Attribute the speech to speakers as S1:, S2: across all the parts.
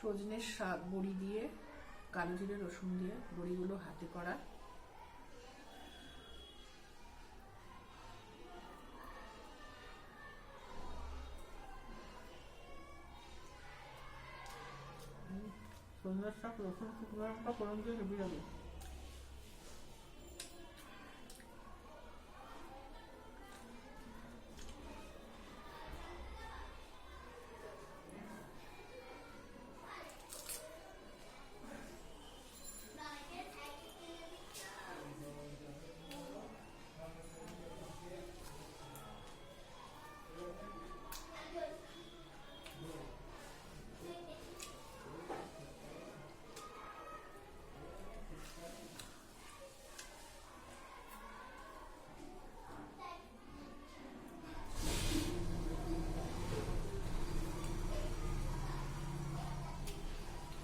S1: সজনের শাক বড়ি দিয়ে, কালো জিরে রসুন দিয়ে, বড়িগুলো হাতে করা। সজনের শাক রসুন শুকনো লঙ্কা ফোড়ন দিয়ে হেবি যাবে।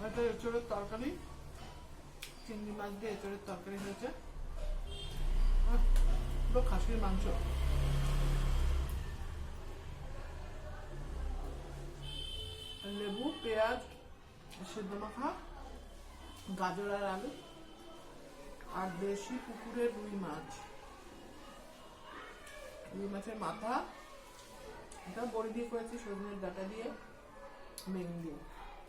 S1: এটা এঁচড়ের তরকারি, চিংড়ি মাছ দিয়ে এঁচড়ের তরকারি হয়েছে, পুরো খাসির মাংস। লেবু, পেঁয়াজ, সেদ্ধ মাখা, গাজর আর আলু, আর দেশি পুকুরের রুই মাছ, রুই মাছের মাথা। এটা বড়ি দিয়ে করেছি, সজনের ডাঁটা দিয়ে, বেগুন দিয়ে।